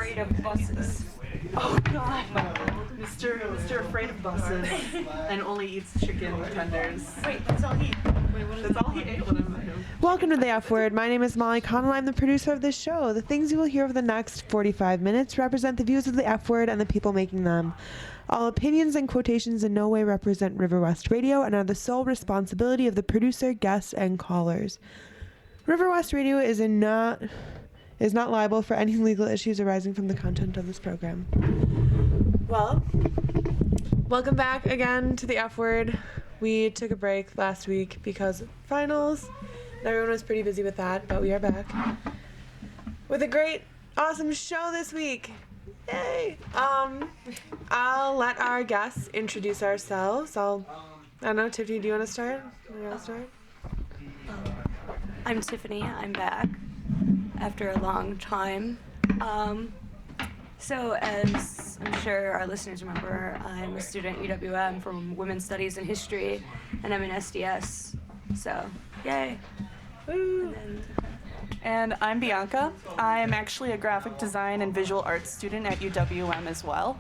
afraid of buses. Oh God, Mr. Afraid of Buses and only eats chicken tenders. Wait, that's all he. That's all he ate when I met him. Welcome to The F Word. My name is Molly Connell. I'm the producer of this show. The things you will hear over the next 45 minutes represent the views of The F Word and the people making them. All opinions and quotations in no way represent River West Radio and are the sole responsibility of the producer, guests, and callers. River West Radio is not liable for any legal issues arising from the content of this program. Well, welcome back again to The F Word. We took a break last week because of finals. Everyone was pretty busy with that, but we are back with a great, awesome show this week. Yay! I'll let our guests introduce ourselves. I don't know, Tiffany, do you want to start? I'm Tiffany. I'm back after a long time. So as I'm sure our listeners remember, I'm a student at UWM from Women's Studies and History, and I'm in SDS. So, yay! Woo! And I'm Bianca. I'm actually a graphic design and visual arts student at UWM as well.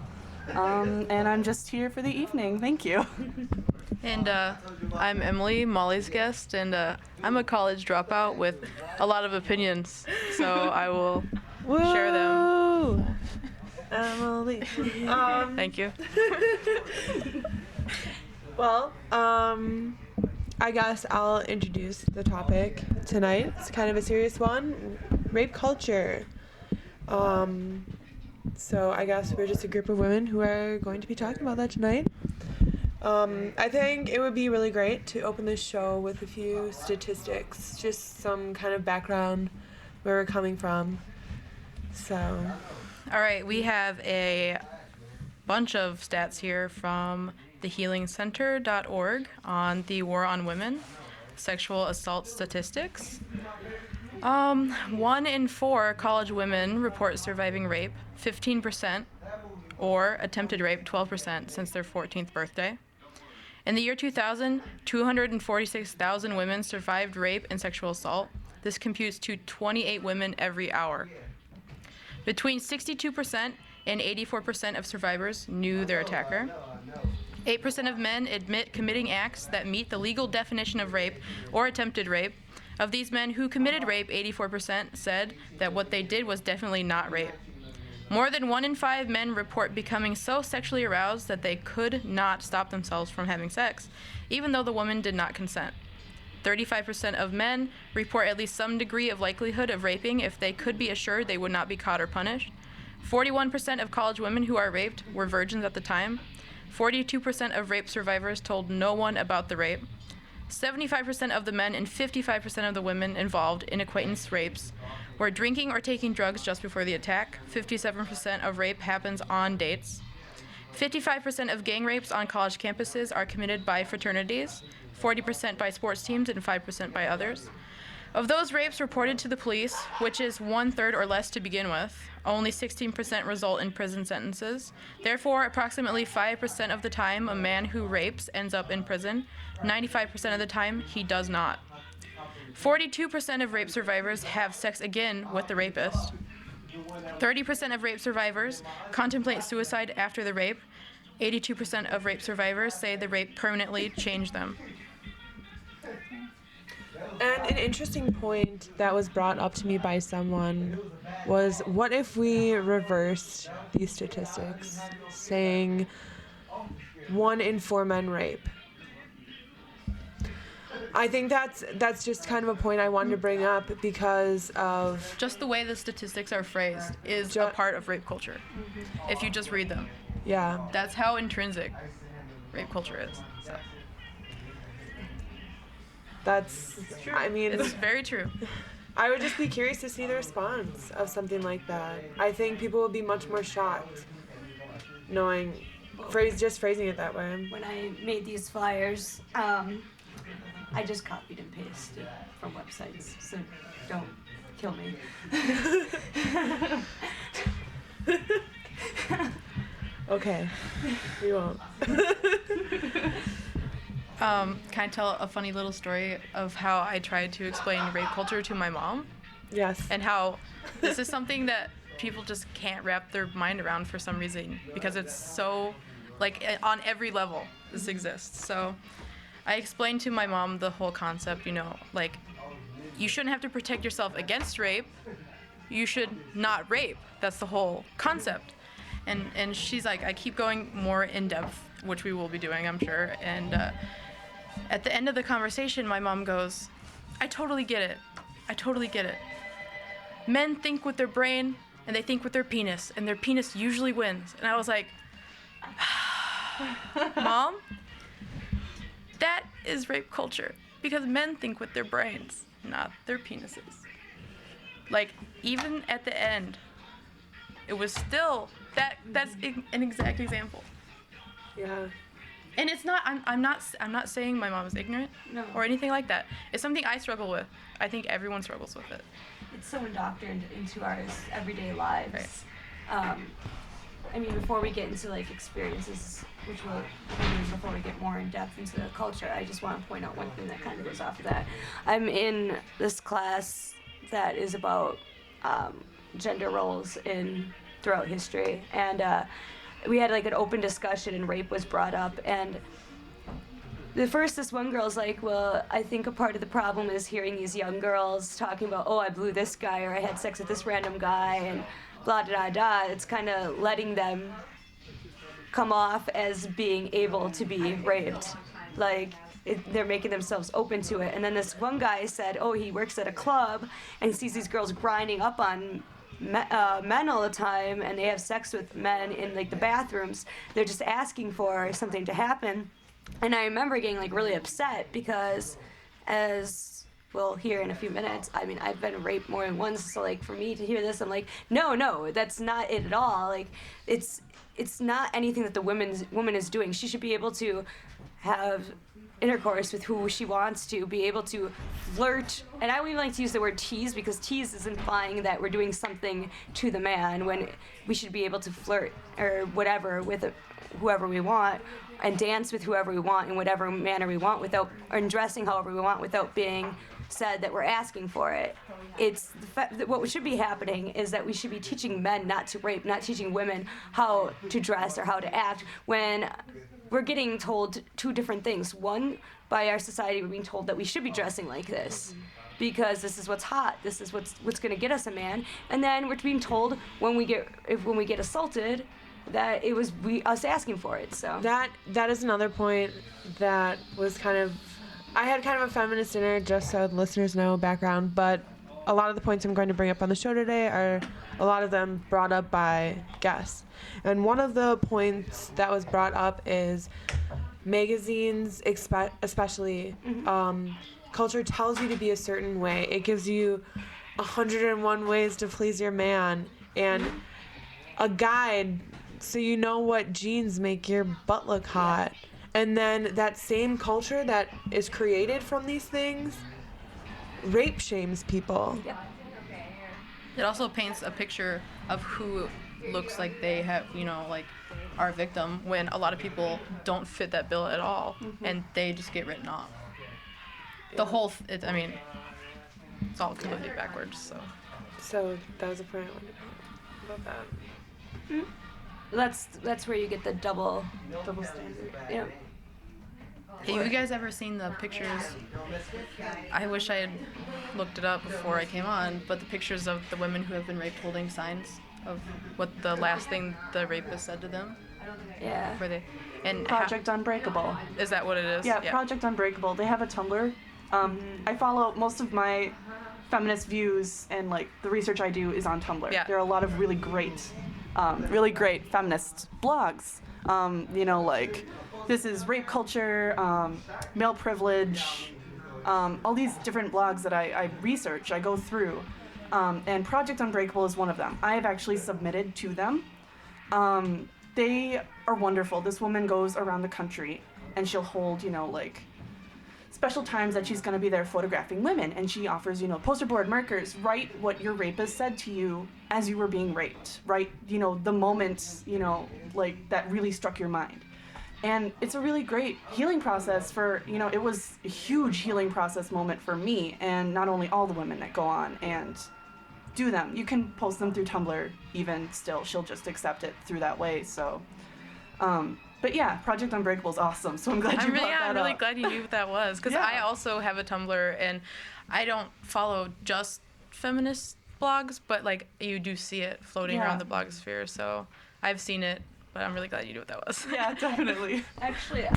And I'm just here for the evening. Thank you. And I'm Emily, Molly's guest, and I'm a college dropout with a lot of opinions, so I will share them. Emily. Thank you. Well, I guess I'll introduce the topic tonight. It's kind of a serious one, rape culture. So I guess we're just a group of women who are going to be talking about that tonight. I think it would be really great to open this show with a few statistics, just some kind of background where we're coming from. So, All right, we have a bunch of stats here from thehealingcenter.org on the War on Women, sexual assault statistics. 1 in 4 college women report surviving rape, 15%, or attempted rape, 12%, since their 14th birthday. In the year 2000, 246,000 women survived rape and sexual assault. This computes to 28 women every hour. Between 62% and 84% of survivors knew their attacker. 8% of men admit committing acts that meet the legal definition of rape or attempted rape. Of these men who committed rape, 84% said that what they did was definitely not rape. More than 1 in 5 men report becoming so sexually aroused that they could not stop themselves from having sex, even though the woman did not consent. 35% of men report at least some degree of likelihood of raping if they could be assured they would not be caught or punished. 41% of college women who are raped were virgins at the time. 42% of rape survivors told no one about the rape. 75% of the men and 55% of the women involved in acquaintance rapes were drinking or taking drugs just before the attack. 57% of rape happens on dates. 55% of gang rapes on college campuses are committed by fraternities, 40% by sports teams, and 5% by others. Of those rapes reported to the police, which is 1/3 or less to begin with, only 16% result in prison sentences. Therefore, approximately 5% of the time a man who rapes ends up in prison. 95% of the time, he does not. 42% of rape survivors have sex again with the rapist. 30% of rape survivors contemplate suicide after the rape. 82% of rape survivors say the rape permanently changed them. and an interesting point that was brought up to me by someone was, what if we reversed these statistics, saying 1 in 4 men rape? I think that's just kind of a point I wanted to bring up because of Just the way the statistics are phrased is a part of rape culture. If you just read them. yeah. That's how intrinsic rape culture is. So. That's I mean, It's very true. I would just be curious to see the response of something like that. I think people would be much more shocked knowing phrasing it that way. When I made these flyers, I just copied and pasted from websites, so don't kill me. Okay. We won't. Can I tell a funny little story of how I tried to explain rape culture to my mom? Yes. And how this is something that people just can't wrap their mind around for some reason, because it's so, like, on every level this exists. So I explained to my mom the whole concept, you know, like, you shouldn't have to protect yourself against rape. You should not rape. That's the whole concept. And she's like, I keep going more in depth, which we will be doing, I'm sure. And at the end of the conversation, my mom goes, I totally get it. I totally get it. Men think with their brain and they think with their penis, and their penis usually wins. And I was like, Mom, that is rape culture, because men think with their brains, not their penises. Like, even at the end, it was still that's an exact example. Yeah. And it's not, I'm not saying my mom is ignorant or anything like that. It's something I struggle with. I think everyone struggles with it. It's so indoctrinated into our everyday lives. Right. I mean, before we get into like experiences, which we'll, before we get more in depth into the culture, I just want to point out one thing that kind of goes off of that. I'm in this class that is about gender roles throughout history, and we had like an open discussion, and rape was brought up, and this one girl's like, well, I think a part of the problem is hearing these young girls talking about, oh, I blew this guy, or I had sex with this random guy, and blah, da, da, da. It's kind of letting them come off as being able to be raped. Like, they're making themselves open to it. And then this one guy said, oh, he works at a club, and he sees these girls grinding up on men all the time, and they have sex with men in like the bathrooms. They're just asking for something to happen. And I remember getting like really upset, because as we'll hear in a few minutes, I mean, I've been raped more than once, so like for me to hear this, I'm like, no, that's not it at all. Like, it's not anything that the woman is doing. She should be able to have intercourse with who she wants to, be able to flirt. And I don't even like to use the word tease, because tease is implying that we're doing something to the man, when we should be able to flirt or whatever with whoever we want, and dance with whoever we want in whatever manner we want, or dressing however we want, without being said that we're asking for it. It's what should be happening is that we should be teaching men not to rape, not teaching women how to dress or how to act, when we're getting told two different things. One, by our society, we're being told that we should be dressing like this because this is what's hot, this is what's going to get us a man. And then we're being told when we get assaulted that it was us asking for it. So that is another point that was kind of, I had kind of a feminist dinner, just so listeners know background, but a lot of the points I'm going to bring up on the show today are a lot of them brought up by guests. And one of the points that was brought up is magazines, especially, culture tells you to be a certain way. It gives you 101 ways to please your man, and a guide so you know what jeans make your butt look hot. And then that same culture that is created from these things rape shames people. yeah. It also paints a picture of who looks like they have, like, are a victim, when a lot of people don't fit that bill at all, and they just get written off. The whole, it's all completely backwards, so. So that was a point I wanted to make about that. That's where you get the double standard. Yeah. Have you guys ever seen the pictures? I wish I had looked it up before I came on, but the pictures of the women who have been raped holding signs of what the last thing the rapist said to them. Yeah. Were they? And Project Unbreakable. is that what it is? Yeah, Project Unbreakable. They have a Tumblr. I follow most of my feminist views, and like the research I do is on Tumblr. Yeah. There are a lot of really great feminist blogs. Like this is rape culture, male privilege, all these different blogs that I research, I go through. And Project Unbreakable is one of them. I have actually submitted to them. They are wonderful. This woman goes around the country, and she'll hold, like, special times that she's going to be there photographing women, and she offers, poster board markers, write what your rapist said to you as you were being raped, write, the moment, like, that really struck your mind. And it's a really great healing process for, it was a huge healing process moment for me, and not only all the women that go on and do them. You can post them through Tumblr even still. She'll just accept it through that way. So, but yeah, Project Unbreakable is awesome. So I'm glad you brought that I'm really up. glad you knew what that was, because Yeah. I also have a Tumblr, and I don't follow just feminist blogs, but like you do see it floating Yeah. around the blogosphere. So I've seen it, but I'm really glad you knew what that was. Yeah, definitely. Actually,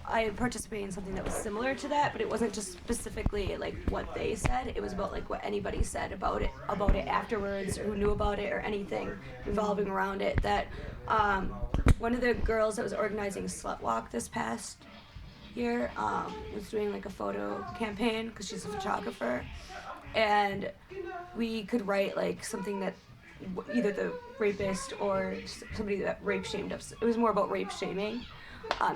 I participated in something that was similar to that, but it wasn't just specifically like what they said. It was about like what anybody said about it afterwards, or who knew about it, or anything revolving around it. That one of the girls that was organizing Slut Walk this past year was doing like a photo campaign because she's a photographer, and we could write like something that either the rapist or somebody that rape shamed us. It was more about rape shaming.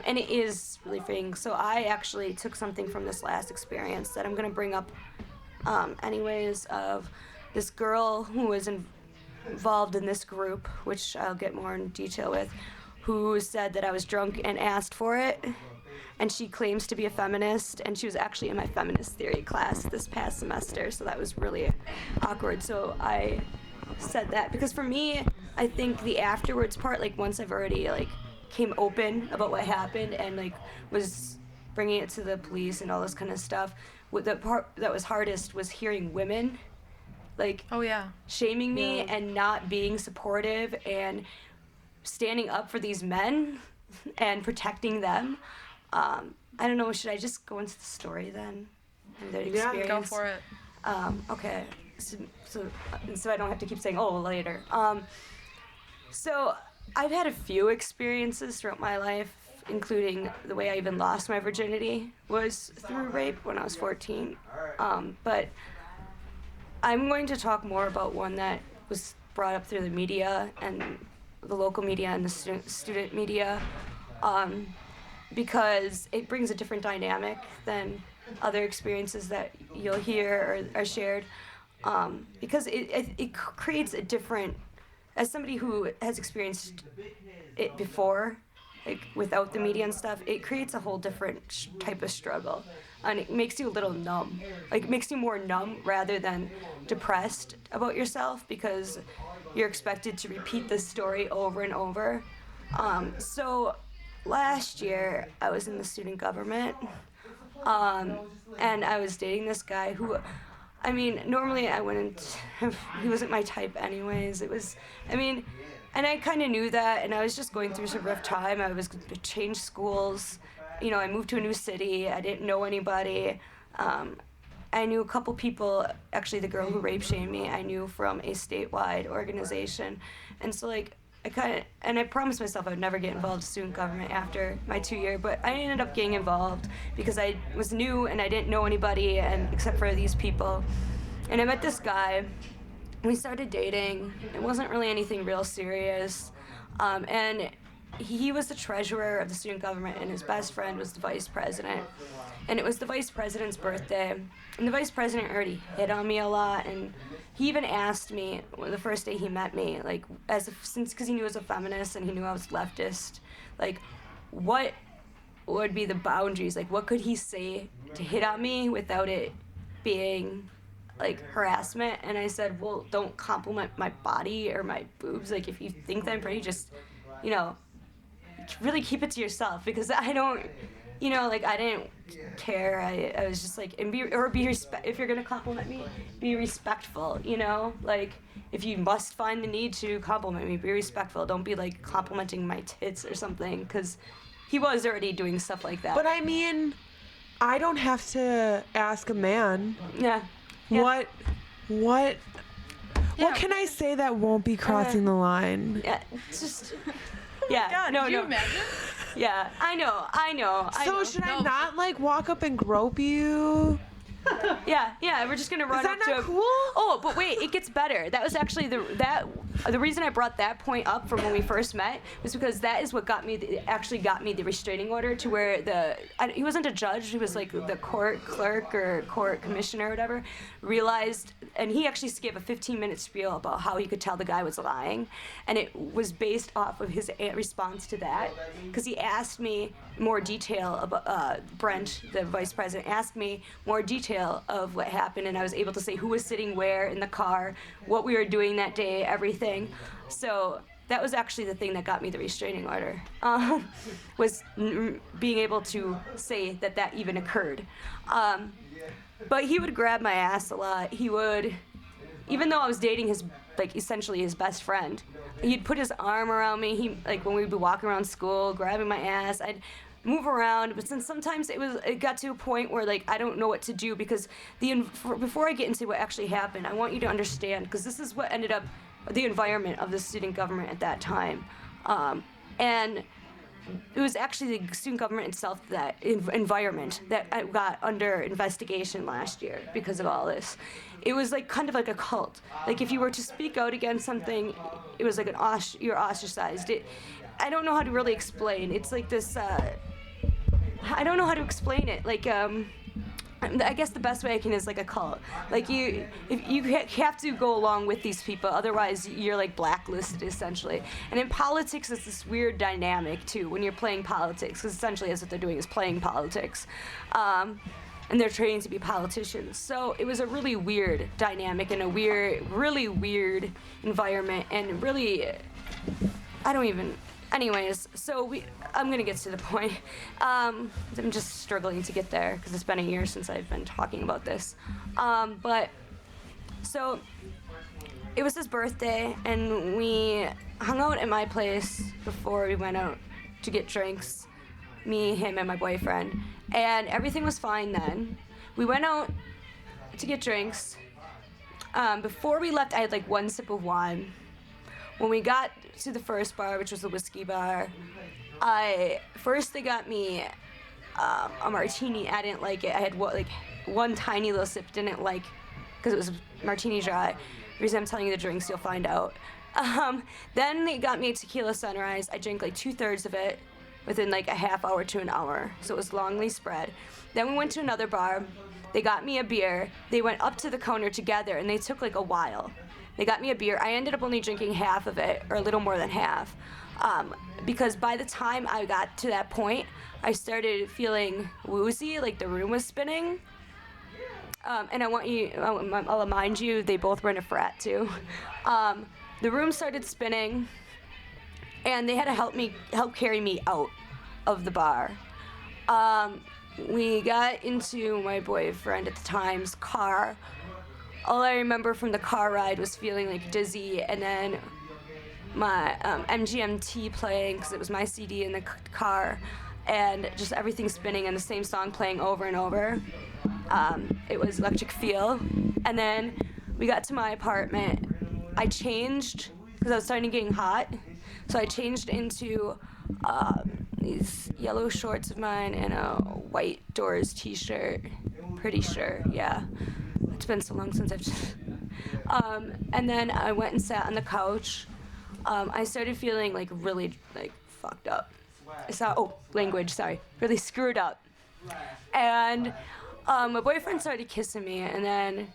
And it is really fitting. So I actually took something from this last experience that I'm going to bring up anyways, of this girl who was involved in this group, which I'll get more in detail with, who said that I was drunk and asked for it. And she claims to be a feminist, and she was actually in my feminist theory class this past semester, so that was really awkward. So I said that because for me, I think the afterwards part, like once I've already like came open about what happened and like was bringing it to the police and all this kind of stuff, what the part that was hardest was hearing women like Oh yeah. shaming me and not being supportive and standing up for these men and protecting them. I don't know, should I just go into the story then and the experience? Go for it. Okay, so I don't have to keep saying, oh, later. So I've had a few experiences throughout my life, including the way I even lost my virginity was through rape when I was 14. But I'm going to talk more about one that was brought up through the media and the local media and the student media, because it brings a different dynamic than other experiences that you'll hear or are shared, because it creates a different, as somebody who has experienced it before, like without the media and stuff, it creates a whole different type of struggle, and it makes you a little numb. Like, it makes you more numb rather than depressed about yourself, because you're expected to repeat this story over and over. So last year I was in the student government, and I was dating this guy who, I mean, normally I wouldn't have, he wasn't my type anyways. It was, I mean, and I kind of knew that, and I was just going through some rough time. I was going to change schools. You know, I moved to a new city. I didn't know anybody. I knew a couple people, actually the girl who rape shamed me, I knew from a statewide organization. And so, like, I promised myself I would never get involved in student government after my 2 year, but I ended up getting involved because I was new and I didn't know anybody except for these people. And I met this guy. We started dating. It wasn't really anything real serious. And he was the treasurer of the student government, and his best friend was the vice president. And it was the vice president's birthday. And the vice president already hit on me a lot, and he even asked me the first day he met me, like, because he knew I was a feminist and he knew I was leftist, like, what would be the boundaries? Like, what could he say to hit on me without it being like harassment? And I said, well, don't compliment my body or my boobs. Like, if you think that I'm pretty, just, you know, really keep it to yourself, because I don't, you know, like, I didn't care. I was just like, if you're gonna compliment me, be respectful, you know? Like, if you must find the need to compliment me, be respectful. Don't be like complimenting my tits or something, because he was already doing stuff like that. But I mean, I don't have to ask a man. Yeah. What can I say that won't be crossing the line? Yeah, it's just, yeah, God, no, could you no. imagine? Yeah, I know. So should I No. not like walk up and grope you? Yeah, we're just gonna run Is that up to not him. cool? Oh, but wait, it gets better. That was actually the reason I brought that point up from when we first met was because that is what got me the restraining order, to where he wasn't a judge, he was like the court clerk or court commissioner or whatever, realized, and he actually gave a 15-minute spiel about how he could tell the guy was lying, and it was based off of his response to that, because he asked me more detail about Brent, the vice president, asked me more detail detail of what happened, and I was able to say who was sitting where in the car, what we were doing that day, everything. So that was actually the thing that got me the restraining order, was being able to say that that even occurred. But he would grab my ass a lot. He would, even though I was dating his, like, essentially his best friend, he'd put his arm around me. He, like, when we'd be walking around school, grabbing my ass, I'd move around, but then sometimes it got to a point where, like, I don't know what to do, because before I get into what actually happened, I want you to understand, because this is what ended up the environment of the student government at that time. And it was actually the student government itself, that environment that I got under investigation last year because of all this. It was like kind of like a cult. Like if you were to speak out against something, it was like you're ostracized. I don't know how to really explain. It's like this. I don't know how to explain it. Like I guess the best way I can is like a cult. Like you have to go along with these people, otherwise you're like blacklisted essentially. And in politics, it's this weird dynamic too when you're playing politics, because essentially that's what they're doing, is playing politics, and they're training to be politicians. So it was a really weird dynamic and a really weird environment, and really, I don't even. Anyways, so I'm gonna get to the point. I'm just struggling to get there because it's been a year since I've been talking about this. But so it was his birthday, and we hung out at my place before we went out to get drinks. Me, him, and my boyfriend, and everything was fine then. We went out to get drinks. Before we left, I had like one sip of wine. When we got to the first bar, which was the whiskey bar, first they got me a martini. I didn't like it. I had one tiny little sip, didn't like, because it was martini dry. The reason I'm telling you the drinks, you'll find out. Then they got me a tequila sunrise. I drank like 2/3 of it within like a half hour to an hour, so it was longly spread. Then we went to another bar. They got me a beer. They went up to the counter together, and they took like a while. They got me a beer. I ended up only drinking half of it, or a little more than half, because by the time I got to that point, I started feeling woozy, like the room was spinning. And I'll remind you, they both were in a frat too. The room started spinning, and they had to help carry me out of the bar. We got into my boyfriend at the time's car. All I remember from the car ride was feeling like dizzy, and then my MGMT playing, because it was my CD in the car, and just everything spinning and the same song playing over and over. It was Electric Feel. And then we got to my apartment. I changed, because I was starting getting hot, so I changed into these yellow shorts of mine and a white Doors t-shirt. Pretty sure, yeah. It's been so long since I've just... and then I went and sat on the couch. I started feeling like really like fucked up. Really screwed up. And my boyfriend started kissing me, and then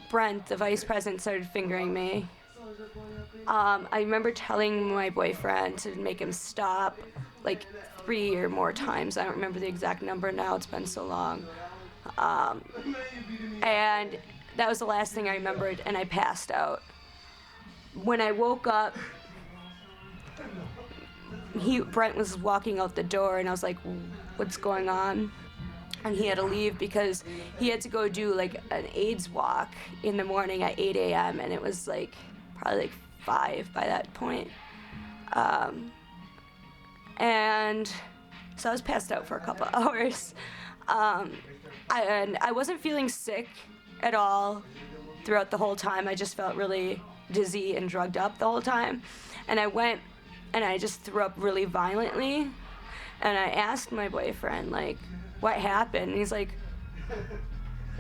Brent, the vice president, started fingering me. I remember telling my boyfriend to make him stop like 3 or more times. I don't remember the exact number now, it's been so long. And that was the last thing I remembered, and I passed out. When I woke up, Brent was walking out the door, and I was like, what's going on? And he had to leave because he had to go do like an AIDS walk in the morning at 8 a.m. and it was like probably like 5 by that point. And so I was passed out for a couple hours. I wasn't feeling sick at all throughout the whole time. I just felt really dizzy and drugged up the whole time. And I went and I just threw up really violently. And I asked my boyfriend, like, what happened? And he's like,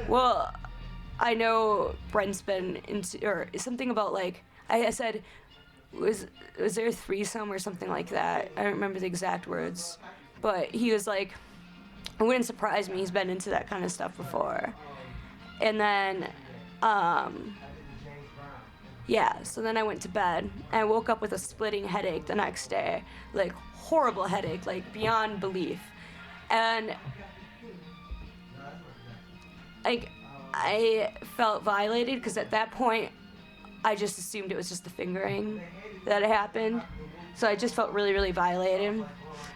well, I know Brent's been into, or something about like, I said, was there a threesome or something like that? I don't remember the exact words. But he was like, it wouldn't surprise me, he's been into that kind of stuff before. And then, yeah, so then I went to bed, and I woke up with a splitting headache the next day, like horrible headache, like beyond belief. And like, I felt violated because at that point, I just assumed it was just the fingering that had happened. So I just felt really, really violated.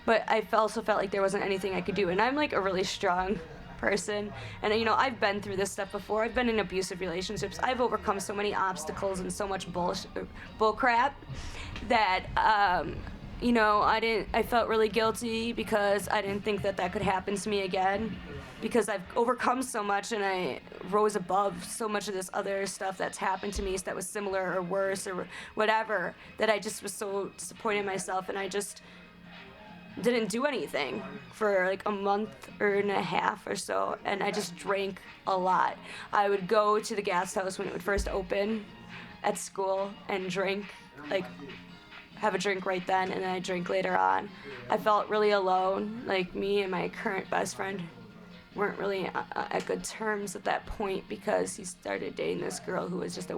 But I also felt like there wasn't anything I could do. And I'm like a really strong person. And you know, I've been through this stuff before. I've been in abusive relationships. I've overcome so many obstacles and so much bull crap that, you know, I felt really guilty because I didn't think that could happen to me again. Because I've overcome so much and I rose above so much of this other stuff that's happened to me that was similar or worse or whatever, that I just was so disappointed in myself, and I just didn't do anything for like a month and a half or so, and I just drank a lot. I would go to the gas house when it would first open at school and drink, like have a drink right then, and then I drink later on. I felt really alone. Like, me and my current best friend weren't really at good terms at that point because he started dating this girl who was just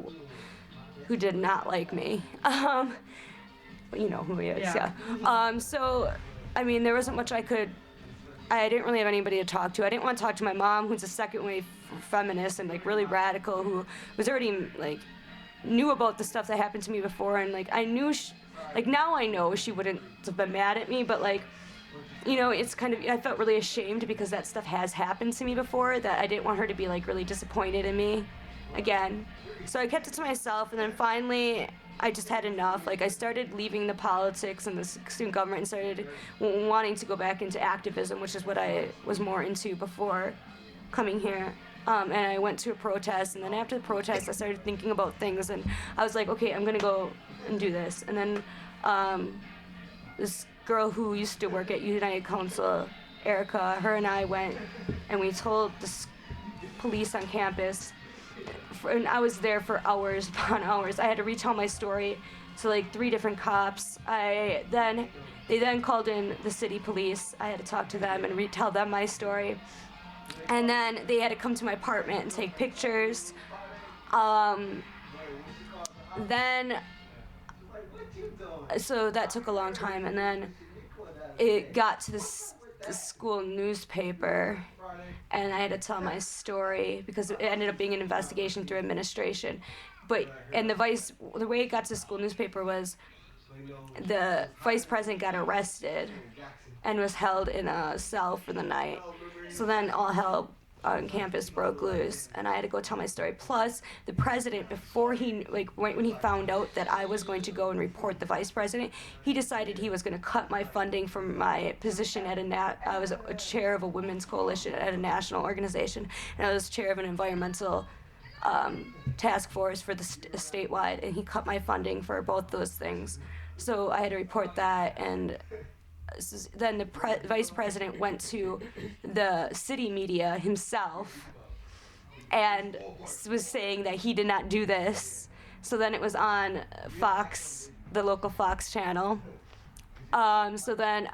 who did not like me. You know who he is, yeah. So, I mean, there wasn't much I didn't really have anybody to talk to. I didn't want to talk to my mom, who's a second wave feminist and like really radical, who was already like knew about the stuff that happened to me before, and like I knew, like now I know she wouldn't have been mad at me, but like, you know, it's kind of, I felt really ashamed because that stuff has happened to me before, that I didn't want her to be like really disappointed in me again. So I kept it to myself, and then finally I just had enough. Like, I started leaving the politics and the student government and started wanting to go back into activism, which is what I was more into before coming here. And I went to a protest, and then after the protest I started thinking about things, and I was like, okay, I'm gonna go and do this. And then this girl who used to work at United Council, Erica, her and I went and we told the police on campus, and I was there for hours upon hours. I had to retell my story to like 3 different cops. They then called in the city police. I had to talk to them and retell them my story. And then they had to come to my apartment and take pictures. So that took a long time, and then it got to the school newspaper, and I had to tell my story because it ended up being an investigation through administration. And the way it got to the school newspaper was the vice president got arrested and was held in a cell for the night. So then all hell on campus broke loose, and I had to go tell my story. Plus, the president, before he, like, right when he found out that I was going to go and report the vice president, he decided he was going to cut my funding from my position at I was a chair of a women's coalition at a national organization, and I was chair of an environmental task force for the statewide, and he cut my funding for both those things. So I had to report that, and then the vice president went to the city media himself and was saying that he did not do this. So then it was on Fox, the local Fox channel. So then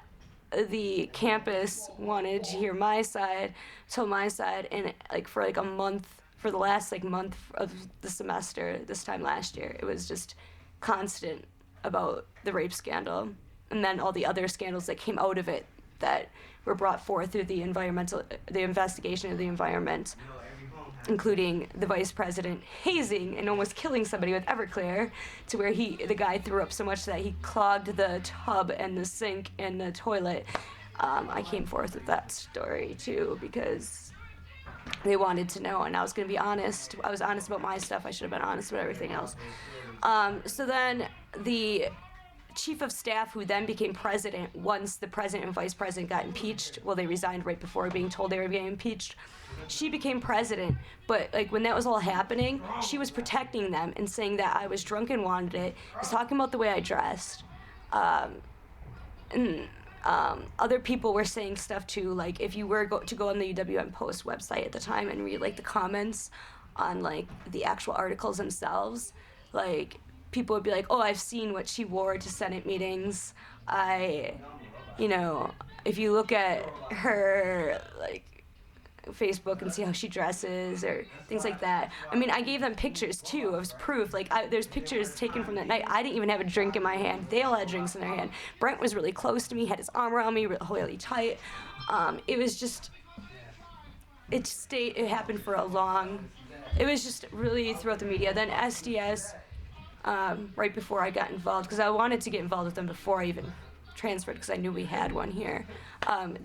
the campus wanted to hear my side, told my side, and like for like a month, for the last like month of the semester, this time last year, it was just constant about the rape scandal. And then all the other scandals that came out of it that were brought forth through the investigation of the environment, including the vice president hazing and almost killing somebody with Everclear, to where the guy threw up so much that he clogged the tub and the sink and the toilet. I came forth with that story too because they wanted to know, and I was going to be honest. I was honest about my stuff. I should have been honest about everything else. So then the chief of staff, who then became president once the president and vice president got impeached, well, they resigned right before being told they were getting impeached, she became president. But like when that was all happening, she was protecting them and saying that I was drunk and wanted it, was talking about the way I dressed, and other people were saying stuff too, like if you were to go on the UWM Post website at the time and read like the comments on like the actual articles themselves, like people would be like, oh, I've seen what she wore to Senate meetings. If you look at her like Facebook and see how she dresses or things like that. I mean, I gave them pictures too as proof. Like there's pictures taken from that night. I didn't even have a drink in my hand. They all had drinks in their hand. Brent was really close to me, had his arm around me really tight. It was just it happened for a long, it was just really throughout the media. Then SDS, right before I got involved, because I wanted to get involved with them before I even transferred, because I knew we had one here.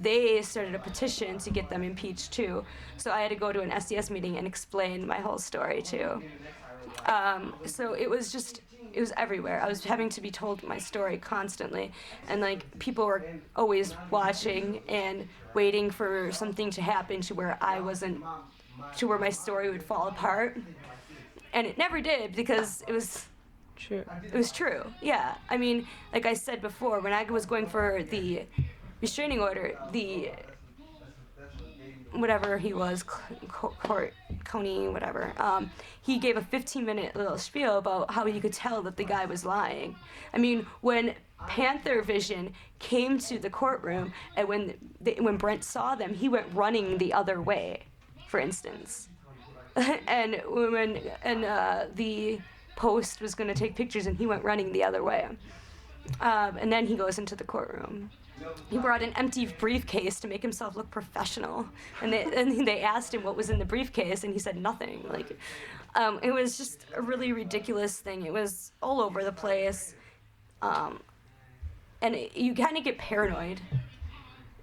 They started a petition to get them impeached too. So I had to go to an SDS meeting and explain my whole story too. So it was everywhere. I was having to be told my story constantly, and like people were always watching and waiting for something to happen to where my story would fall apart. And it never did, because it was True. It was true. Yeah. I mean, like I said before, when I was going for the restraining order, the whatever he was, Coney, whatever, he gave a 15-minute little spiel about how you could tell that the guy was lying. I mean, when Panther Vision came to the courtroom, and when Brent saw them, he went running the other way, for instance. And the Post was going to take pictures, and he went running the other way. And then he goes into the courtroom. He brought an empty briefcase to make himself look professional, and they asked him what was in the briefcase, and he said nothing. Like, it was just a really ridiculous thing. It was all over the place, and you kind of get paranoid.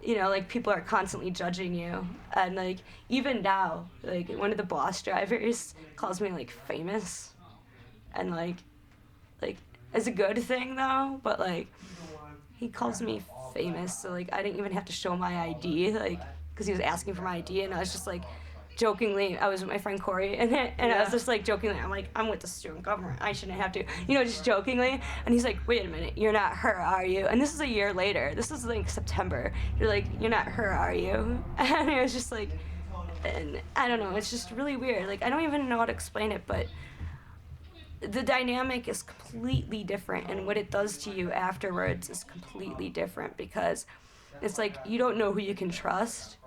You know, like, people are constantly judging you, and like even now, like, one of the boss drivers calls me like famous, and like it's a good thing though, but like he calls me famous, so like I didn't even have to show my ID, like, because he was asking for my ID, and I was just like jokingly, I was with my friend Corey, and I was just like jokingly, I'm like, I'm with the student government, I shouldn't have to, you know, just jokingly, and he's like, wait a minute, you're not her, are you? And this is a year later, this is like September, you're like, you're not her, are you? And it was just like, and I don't know, it's just really weird, like I don't even know how to explain it, but the dynamic is completely different, and what it does to you afterwards is completely different, because it's like you don't know who you can trust,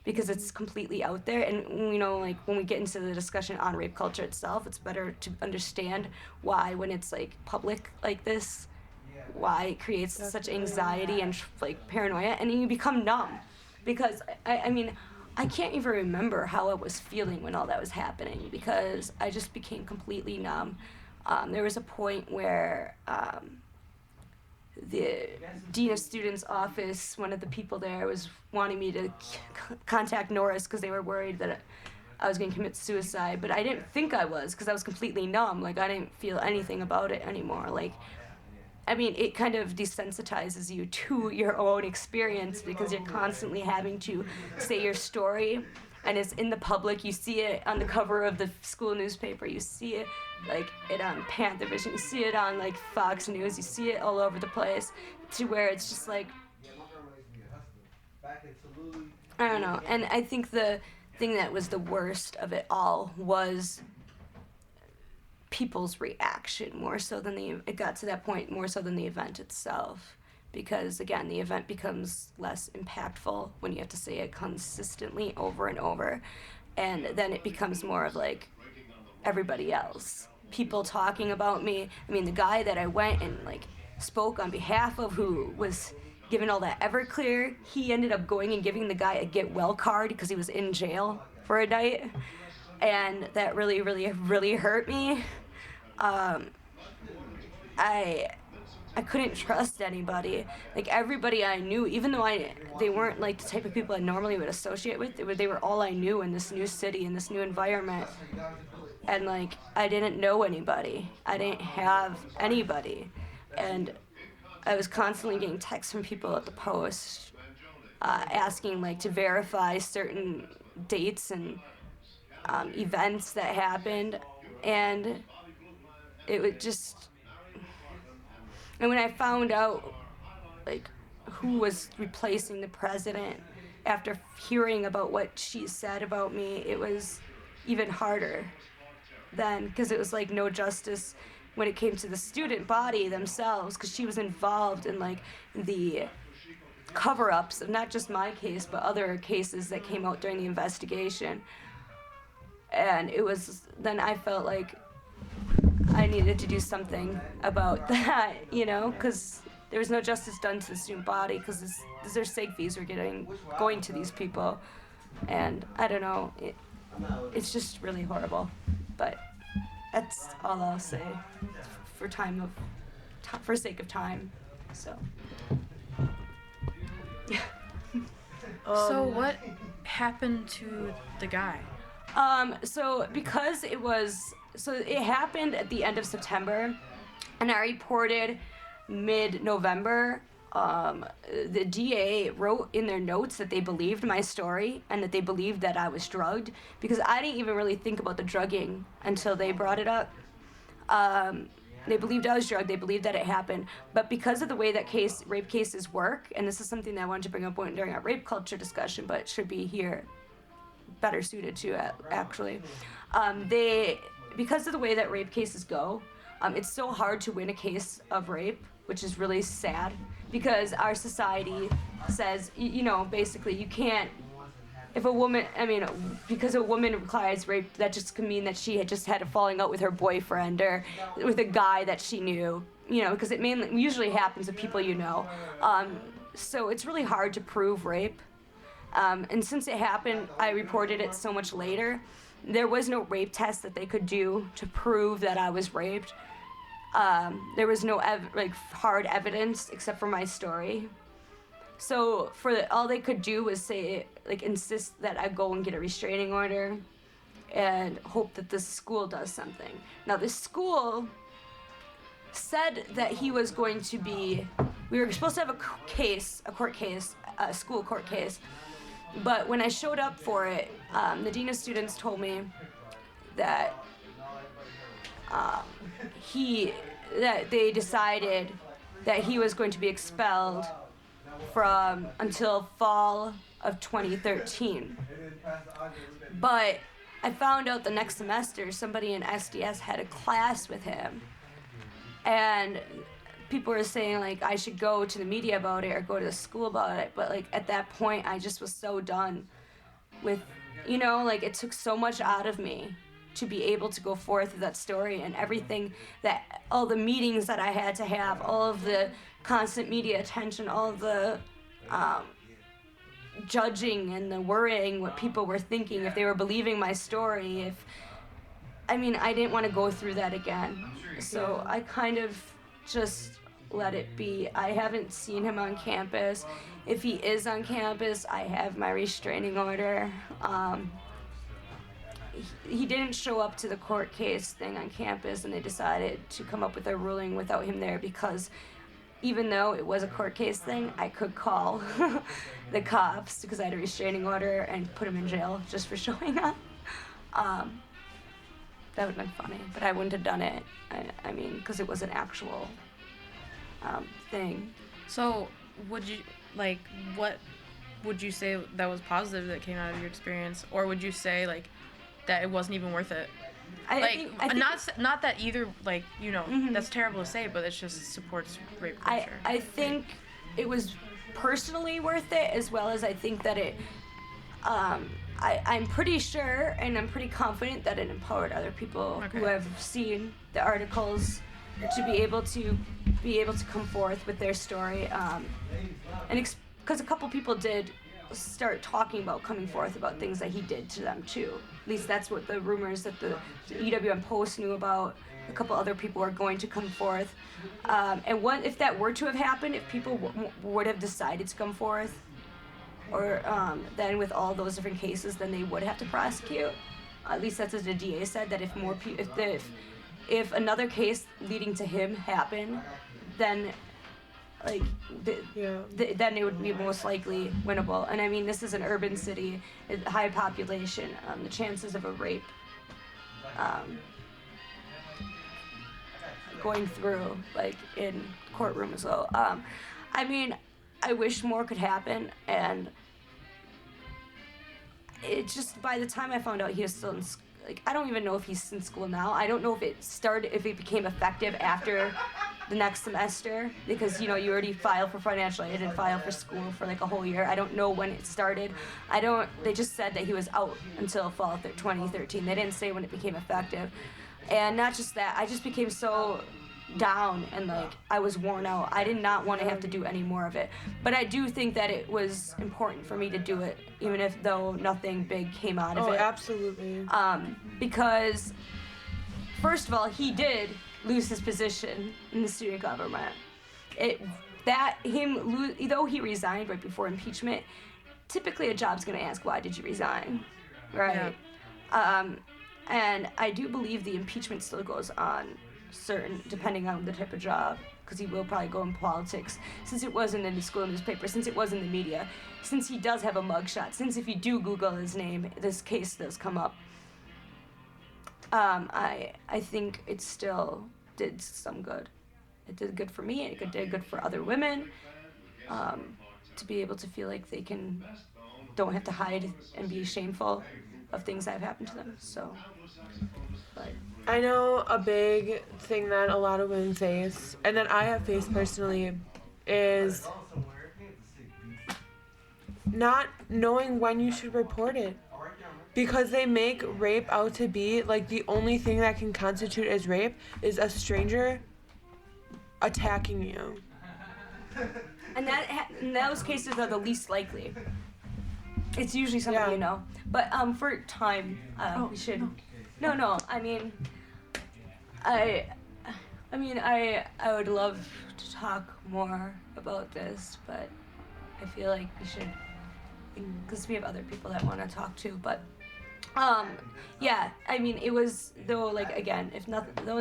because it's completely out there. And you know, like when we get into the discussion on rape culture itself, it's better to understand why, when it's like public like this, why it creates such anxiety and like paranoia, and you become numb, because I mean, I can't even remember how I was feeling when all that was happening, because I just became completely numb. There was a point where the Dean of Students' office, one of the people there, was wanting me to contact Norris because they were worried that I was going to commit suicide, but I didn't think I was, because I was completely numb. Like, I didn't feel anything about it anymore. Like, I mean, it kind of desensitizes you to your own experience, because you're constantly having to say your story, and it's in the public. You see it on the cover of the school newspaper. You see it, like, it on Panther Vision. You see it on, like, Fox News. You see it all over the place, to where it's just like, I don't know. And I think the thing that was the worst of it all was people's reaction, more so than it got to that point more so than the event itself, because again, the event becomes less impactful when you have to say it consistently over and over, and then it becomes more of like everybody else, people talking about me. I mean, the guy that I went and like spoke on behalf of, who was given all that Everclear, he ended up going and giving the guy a get well card because he was in jail for a night, and that really, really, really hurt me. I couldn't trust anybody. Like, everybody I knew, even though they weren't like the type of people I normally would associate with, they were all I knew in this new city, in this new environment. And like, I didn't know anybody. I didn't have anybody. And I was constantly getting texts from people at the Post, asking like to verify certain dates and events that happened, and it would just, and when I found out like who was replacing the president, after hearing about what she said about me, it was even harder then, because it was like no justice when it came to the student body themselves, because she was involved in like the cover-ups of not just my case but other cases that came out during the investigation. And it was then I felt like I needed to do something about that, you know, because there was no justice done to the student body, because their SIG fees were going to these people. And I don't know, it's just really horrible. But that's all I'll say for for sake of time. So. So what happened to the guy? So it happened at the end of September, and I reported mid-November. The DA wrote in their notes that they believed my story and that they believed that I was drugged, because I didn't even really think about the drugging until they brought it up. They believed I was drugged. They believed that it happened. But because of the way that rape cases work, and this is something that I wanted to bring up during our rape culture discussion, but it should be here better suited to it, actually. Because of the way that rape cases go, it's so hard to win a case of rape, which is really sad, because our society says, basically you can't, because a woman requires rape, that just could mean that she had just had a falling out with her boyfriend or with a guy that she knew, because it usually happens with people you know. So it's really hard to prove rape. And since it happened, I reported it so much later. There was no rape test that they could do to prove that I was raped. There was no hard evidence except for my story. So all they could do was insist that I go and get a restraining order and hope that the school does something. Now, the school said that he was going to be, we were supposed to have a school court case, but when I showed up for it, the dean of students told me that they decided that he was going to be expelled until fall of 2013. But I found out the next semester somebody in SDS had a class with him, and people were saying I should go to the media about it or go to the school about it. But at that point I just was so done with, it took so much out of me to be able to go forth with that story, and everything all the meetings that I had to have, all of the constant media attention, all of the judging and the worrying what people were thinking, if they were believing my story, I didn't want to go through that again. So I kind of just let it be. I haven't seen him on campus. If he is on campus, I have my restraining order. He didn't show up to the court case thing on campus, and they decided to come up with a ruling without him there, because even though it was a court case thing, I could call the cops because I had a restraining order and put him in jail just for showing up. That would have been funny, but I wouldn't have done it. Because it was an actual thing. So what would you say that was positive that came out of your experience, or would you say that it wasn't even worth it? I think not that either, mm-hmm. That's terrible to say, but it just supports rape culture. I think it was personally worth it, as well as I think that it, I'm pretty sure and I'm pretty confident that it empowered other people who have seen the articles to be able to come forth with their story, and because a couple people did start talking about coming forth about things that he did to them too. At least that's what the rumors that the EWM Post knew about. A couple other people were going to come forth, and if that were to have happened, if people would have decided to come forth, or then with all those different cases, then they would have to prosecute. At least that's what the DA said, that if more people, if another case leading to him happened, then then it would be most likely winnable. And this is an urban city, high population. The chances of a rape going through in courtroom as well. I wish more could happen, and it just, by the time I found out he was still in I don't even know if he's in school now. I don't know if it became effective after the next semester, because you already filed for financial aid. I didn't file for school for a whole year. I don't know when it started. They just said that he was out until fall of 2013. They didn't say when it became effective. And not just that, I just became so down and like I was worn out. I did not want to have to do any more of it. But I do think that it was important for me to do it, even if though nothing big came out of Oh, it. absolutely. Because first of all, he did lose his position in the student government. Though he resigned right before impeachment, typically a job's gonna ask, why did you resign, right? And I do believe the impeachment still goes on, depending on the type of job, because he will probably go in politics, since it wasn't in the school newspaper, since it was in the media, since he does have a mugshot, since if you do Google his name, this case does come up. I think it still did some good. It did good for me, and it did good for other women, to be able to feel like they don't have to hide and be shameful of things that have happened to them. So, but I know a big thing that a lot of women face, and that I have faced personally, is not knowing when you should report it. Because they make rape out to be like the only thing that can constitute as rape is a stranger attacking you. and those cases are the least likely. It's usually something you know. But for time, we should. No. I mean, I would love to talk more about this, but I feel like we should, because we have other people that want to talk too. But yeah, I mean, it was though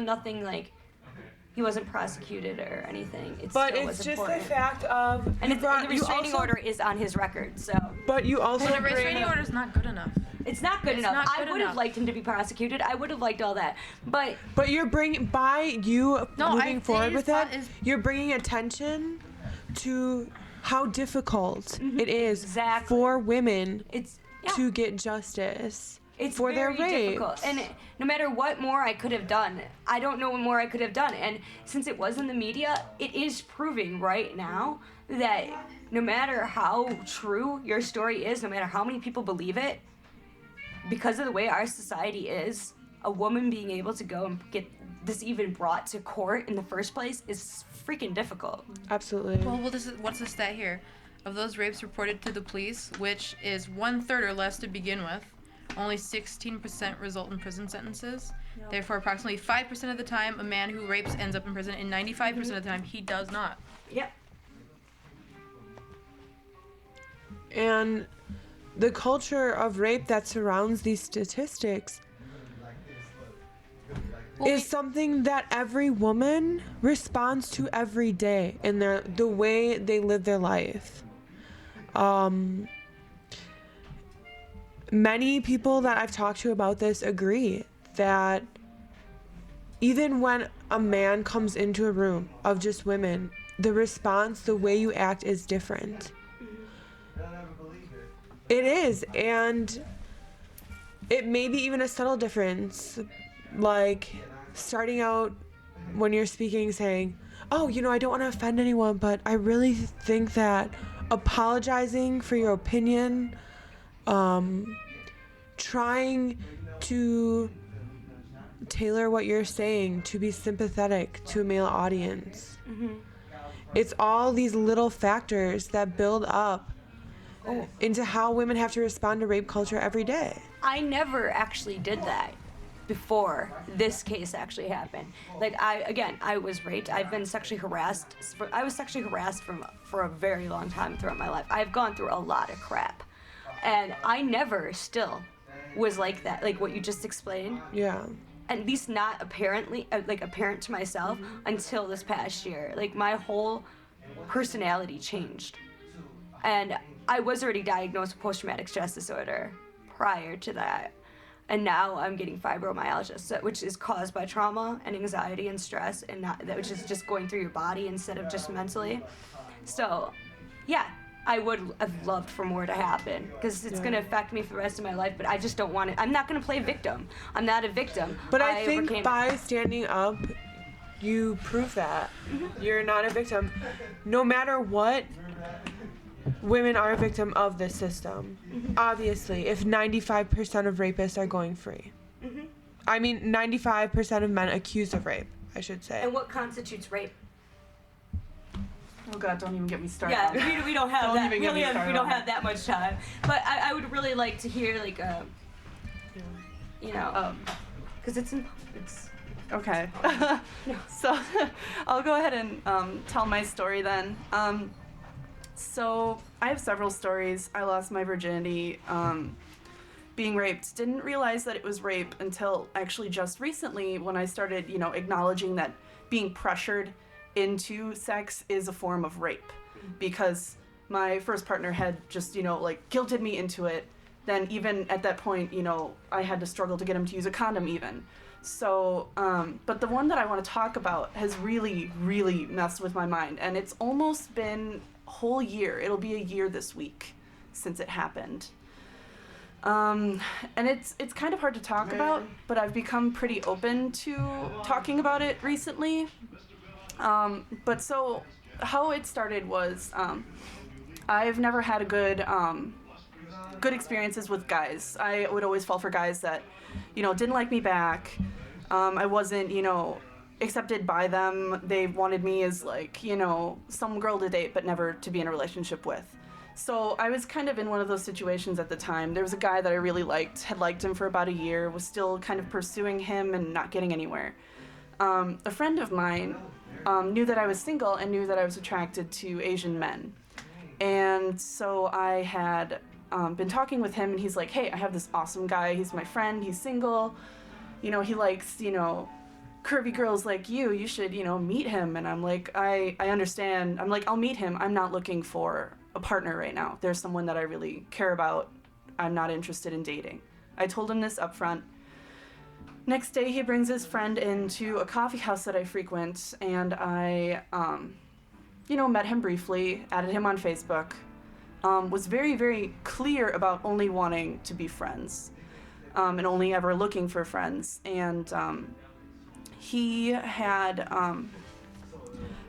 nothing like he wasn't prosecuted or anything. But still it's was just important. the fact of And the restraining order is on his record, so. But you also The restraining order is not good enough. It's not good enough. not I good would have enough. liked him to be prosecuted. I would have liked all that. But you're bringing moving forward with thought it. is- You're bringing attention to how difficult it is Exactly. for women it's to get justice it's for their very rape. difficult. And no matter what more I could have done, I don't know what more I could have done. And since it was in the media, it is proving right now that no matter how true your story is, no matter how many people believe it, because of the way our society is, a woman being able to go and get this even brought to court in the first place is freaking difficult. Absolutely. Well, what's the stat here? Of those rapes reported to the police, which is 1/3 or less to begin with, only 16% result in prison sentences. Yep. Therefore, approximately 5% of the time, a man who rapes ends up in prison, and 95% of the time, he does not. Yep. And the culture of rape that surrounds these statistics is something that every woman responds to every day in the way they live their life. Many people that I've talked to about this agree that even when a man comes into a room of just women, the response, the way you act is different. It is, and it may be even a subtle difference, like starting out when you're speaking saying, oh, I don't want to offend anyone, but I really think that apologizing for your opinion, trying to tailor what you're saying to be sympathetic to a male audience. It's all these little factors that build up into how women have to respond to rape culture every day. I never actually did that before this case actually happened. Like I was raped. I've been sexually harassed. I was sexually harassed for a very long time throughout my life. I've gone through a lot of crap, and I never still was like that. Like what you just explained. Yeah. At least not apparently apparent to myself until this past year. Like my whole personality changed, and I was already diagnosed with post-traumatic stress disorder prior to that. And now I'm getting fibromyalgia, which is caused by trauma and anxiety and stress, and which is just going through your body instead of just mentally. So, yeah, I would have loved for more to happen, because it's going to affect me for the rest of my life, but I just don't want it. I'm not going to play victim. I'm not a victim. But I think by standing up, you prove that. You're not a victim. No matter what, women are a victim of this system. Obviously, if 95% of rapists are going free. I mean, 95% of men accused of rape I should say. And what constitutes rape? Oh God, don't even get me started. Yeah, we don't have Don't that. even get me We started don't on have that much time. But I would really like to hear like because it's Okay. So I'll go ahead and tell my story then. So I have several stories. I lost my virginity being raped. Didn't realize that it was rape until actually just recently when I started, acknowledging that being pressured into sex is a form of rape, because my first partner had just, guilted me into it. Then even at that point, I had to struggle to get him to use a condom even. So, but the one that I want to talk about has really, really messed with my mind, and it's almost been a whole year. It'll be a year this week since it happened. And it's kind of hard to talk about, but I've become pretty open to talking about it recently. But so how it started was, I've never had a good experiences with guys. I would always fall for guys that, didn't like me back. I wasn't, accepted by them. They wanted me as some girl to date, but never to be in a relationship with. So I was kind of in one of those situations at the time. There was a guy that I really liked, had liked him for about a year, was still kind of pursuing him and not getting anywhere. A friend of mine knew that I was single and knew that I was attracted to Asian men. And so I had been talking with him, and he's like, hey, I have this awesome guy. He's my friend. He's single. He likes, curvy girls like you. You should, meet him. And I'm like, I understand. I'm like, I'll meet him. I'm not looking for a partner right now. There's someone that I really care about. I'm not interested in dating. I told him this up front. Next day, he brings his friend into a coffee house that I frequent, and I, met him briefly, added him on Facebook, was very, very clear about only wanting to be friends, and only ever looking for friends. And he had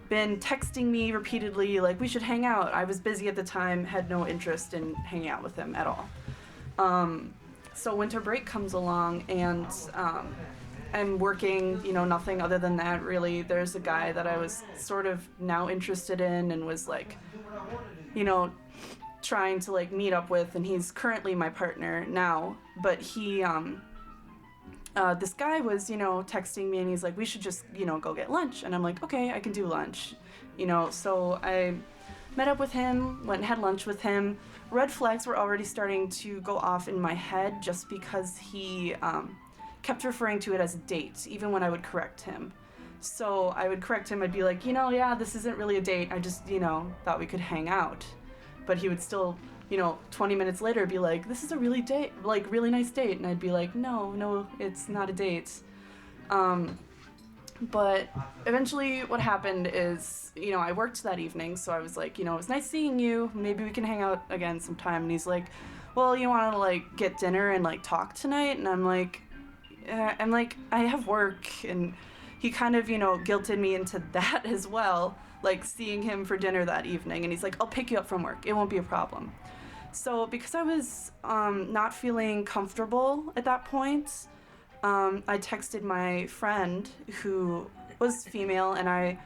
been texting me repeatedly, like, we should hang out. I was busy at the time, had no interest in hanging out with him at all. So winter break comes along, and I'm working, nothing other than that, really. There's a guy that I was sort of now interested in and was like, trying to meet up with, and he's currently my partner now. But he, this guy was, texting me, and he's like, we should just, go get lunch. And I'm like, okay, I can do lunch. So I met up with him, went and had lunch with him. Red flags were already starting to go off in my head just because he kept referring to it as a date, even when I would correct him. So I would correct him, I'd be like, yeah, this isn't really a date, I just, thought we could hang out. But he would still, 20 minutes later be like, this is a really nice date. And I'd be like, no, it's not a date. But eventually what happened is, I worked that evening, so I was like, it was nice seeing you, maybe we can hang out again sometime. And he's like, well, you want to get dinner and talk tonight? And I'm like, I have work. And he kind of, guilted me into that as well, seeing him for dinner that evening. And he's like, I'll pick you up from work, it won't be a problem. So because I was not feeling comfortable at that point, I texted my friend who was female, and I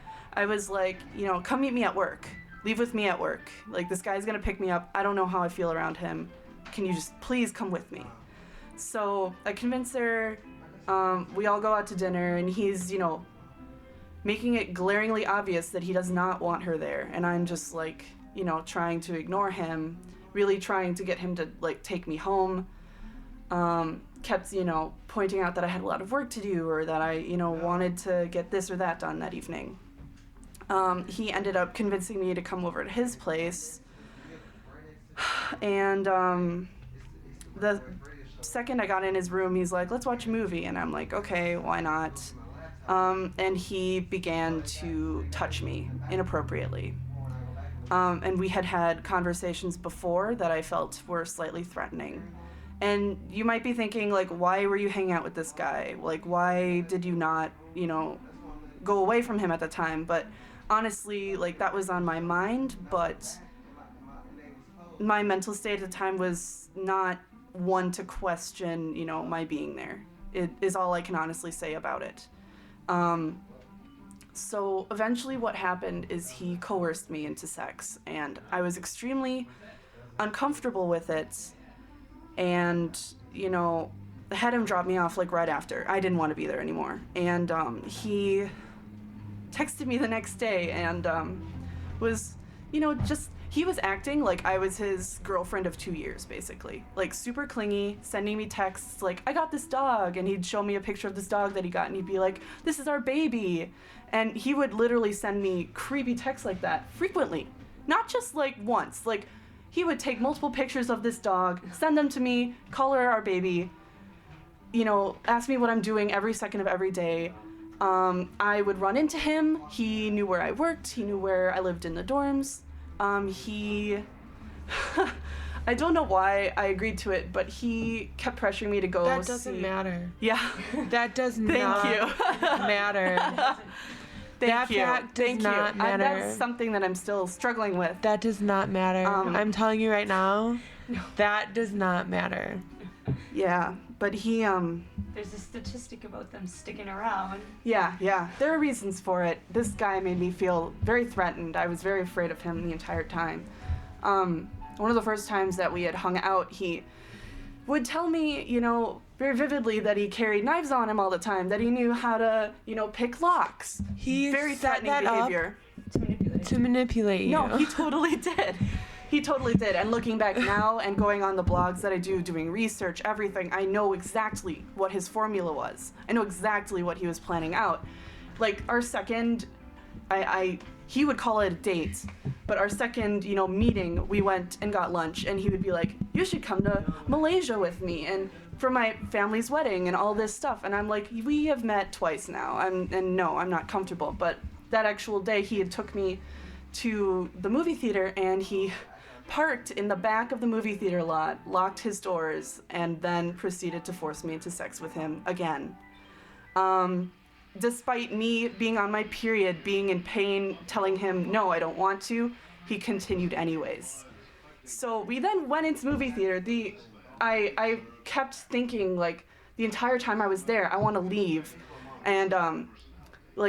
was like, come meet me at work. Leave with me at work. This guy's gonna pick me up. I don't know how I feel around him. Can you just please come with me? So I convinced her. We all go out to dinner, and he's, making it glaringly obvious that he does not want her there. And I'm just trying to ignore him, really trying to get him to take me home. Kept, pointing out that I had a lot of work to do, or that I, wanted to get this or that done that evening. He ended up convincing me to come over to his place. And the second I got in his room, he's like, let's watch a movie. And I'm like, okay, why not? And he began to touch me inappropriately. And we had conversations before that I felt were slightly threatening. And you might be thinking, why were you hanging out with this guy? Why did you not, go away from him at the time? But honestly, that was on my mind, but my mental state at the time was not one to question, my being there. It is all I can honestly say about it. So eventually what happened is he coerced me into sex, and I was extremely uncomfortable with it. And, had him drop me off like right after. I didn't want to be there anymore. And he texted me the next day and was, he was acting like I was his girlfriend of 2 years, basically. Like, super clingy, sending me texts like, I got this dog. And he'd show me a picture of this dog that he got, and he'd be like, this is our baby. And he would literally send me creepy texts like that frequently. Not just like once. Like, he would take multiple pictures of this dog, send them to me, call her our baby, ask me what I'm doing every second of every day. I would run into him. He knew where I worked. He knew where I lived in the dorms. I don't know why I agreed to it, but he kept pressuring me to go That doesn't matter. Yeah. That does Thank not you. matter. Thank you. fact does Thank not you. matter. That's something that I'm still struggling with. That does not matter. I'm telling you right now, that does not matter. Yeah, but he, There's a statistic about them sticking around. yeah. There are reasons for it. This guy made me feel very threatened. I was very afraid of him the entire time. One of the first times that we had hung out, he would tell me, very vividly that he carried knives on him all the time, that he knew how to, pick locks. He Very set threatening that up behavior. to manipulate you. No, he totally did. He totally did. And looking back now and going on the blogs that I do, doing research, everything, I know exactly what his formula was. I know exactly what he was planning out. Like, our second, he would call it a date, but our second, meeting, we went and got lunch, and he would be like, you should come to Malaysia with me, and for my family's wedding, and all this stuff. And I'm like, we have met twice now, and no, I'm not comfortable. But that actual day, he had took me to the movie theater, and he parked in the back of the movie theater lot, locked his doors, and then proceeded to force me into sex with him again. Despite me being on my period, being in pain, telling him, no, I don't want to, he continued anyways. So we then went into movie theater. I kept thinking, like, the entire time I was there, I want to leave. And,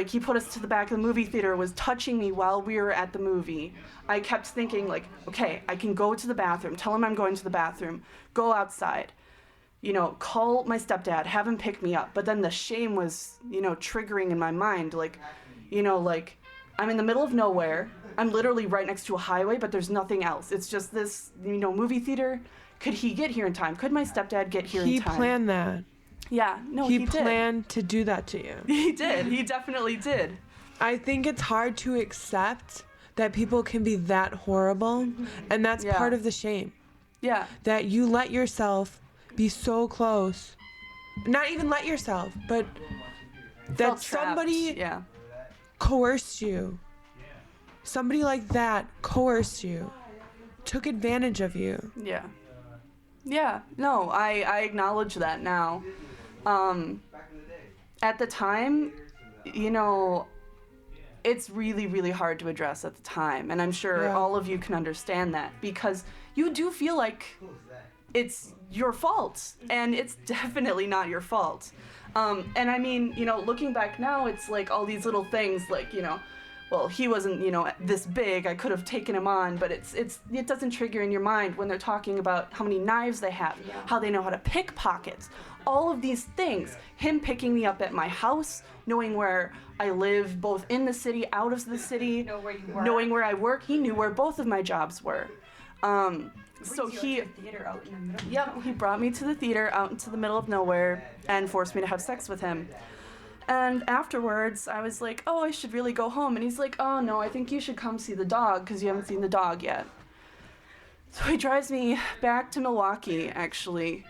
he put us to the back of the movie theater, was touching me while we were at the movie. I kept thinking, like, okay, I can go to the bathroom, tell him I'm going to the bathroom, go outside, call my stepdad, have him pick me up. But then the shame was, triggering in my mind, I'm in the middle of nowhere. I'm literally right next to a highway, but there's nothing else. It's just this, movie theater. Could he get here in time? Could my stepdad get here in time? He planned that. Yeah, no, he did. He planned to do that to you. He did. He definitely did. I think it's hard to accept that people can be that horrible, and that's Yeah. part of the shame. Yeah. That you let yourself be so close. Not even let yourself, but that Felt trapped. somebody Yeah. coerced you. Somebody like that coerced you, took advantage of you. Yeah. Yeah. No, I acknowledge that now. At the time, it's really, really hard to address at the time. And I'm sure Yeah. all of you can understand that, because you do feel like it's your fault, and it's definitely not your fault. And I mean, looking back now, it's like all these little things, like, well, he wasn't, this big, I could have taken him on, but it doesn't trigger in your mind when they're talking about how many knives they have, how they know how to pickpocket, all of these things. Him picking me up at my house, knowing where I live, both in the city, out of the city, Know where you work. knowing where I work. He knew where both of my jobs were. So Brings you he, out to the theater out in the middle. yep, he brought me to the theater out into the middle of nowhere and forced me to have sex with him. And afterwards, I was like, oh, I should really go home. And he's like, oh, no, I think you should come see the dog because you haven't seen the dog yet. So he drives me back to Milwaukee, actually.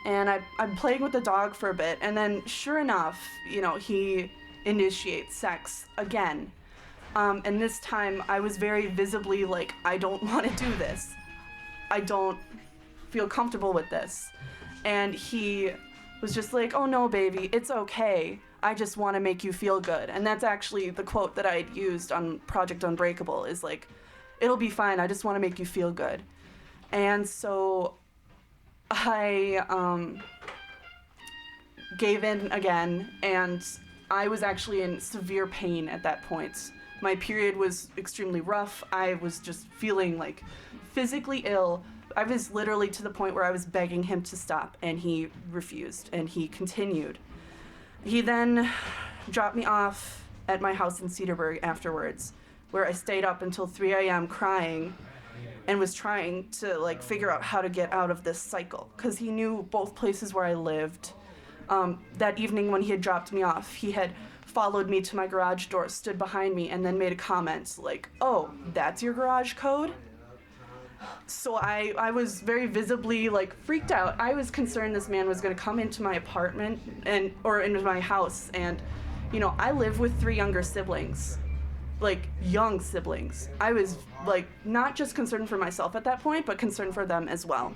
And I'm playing with the dog for a bit. And then, sure enough, he initiates sex again. And this time, I was very visibly like, I don't want to do this. I don't feel comfortable with this. And he was just like, oh no, baby, it's okay. I just want to make you feel good. And that's actually the quote that I had used on Project Unbreakable, is like, it'll be fine, I just want to make you feel good. And so I gave in again, and I was actually in severe pain at that point. My period was extremely rough. I was just feeling like physically ill. I was literally to the point where I was begging him to stop, and he refused, and he continued. He then dropped me off at my house in Cedarburg afterwards, where I stayed up until 3 a.m. crying and was trying to like figure out how to get out of this cycle, because he knew both places where I lived. That evening when he had dropped me off, he had followed me to my garage door, stood behind me, and then made a comment like, "Oh, that's your garage code?" So I was very visibly like freaked out. I was concerned this man was going to come into my apartment or into my house, and I live with 3 younger siblings, like young siblings. I was like not just concerned for myself at that point, but concerned for them as well.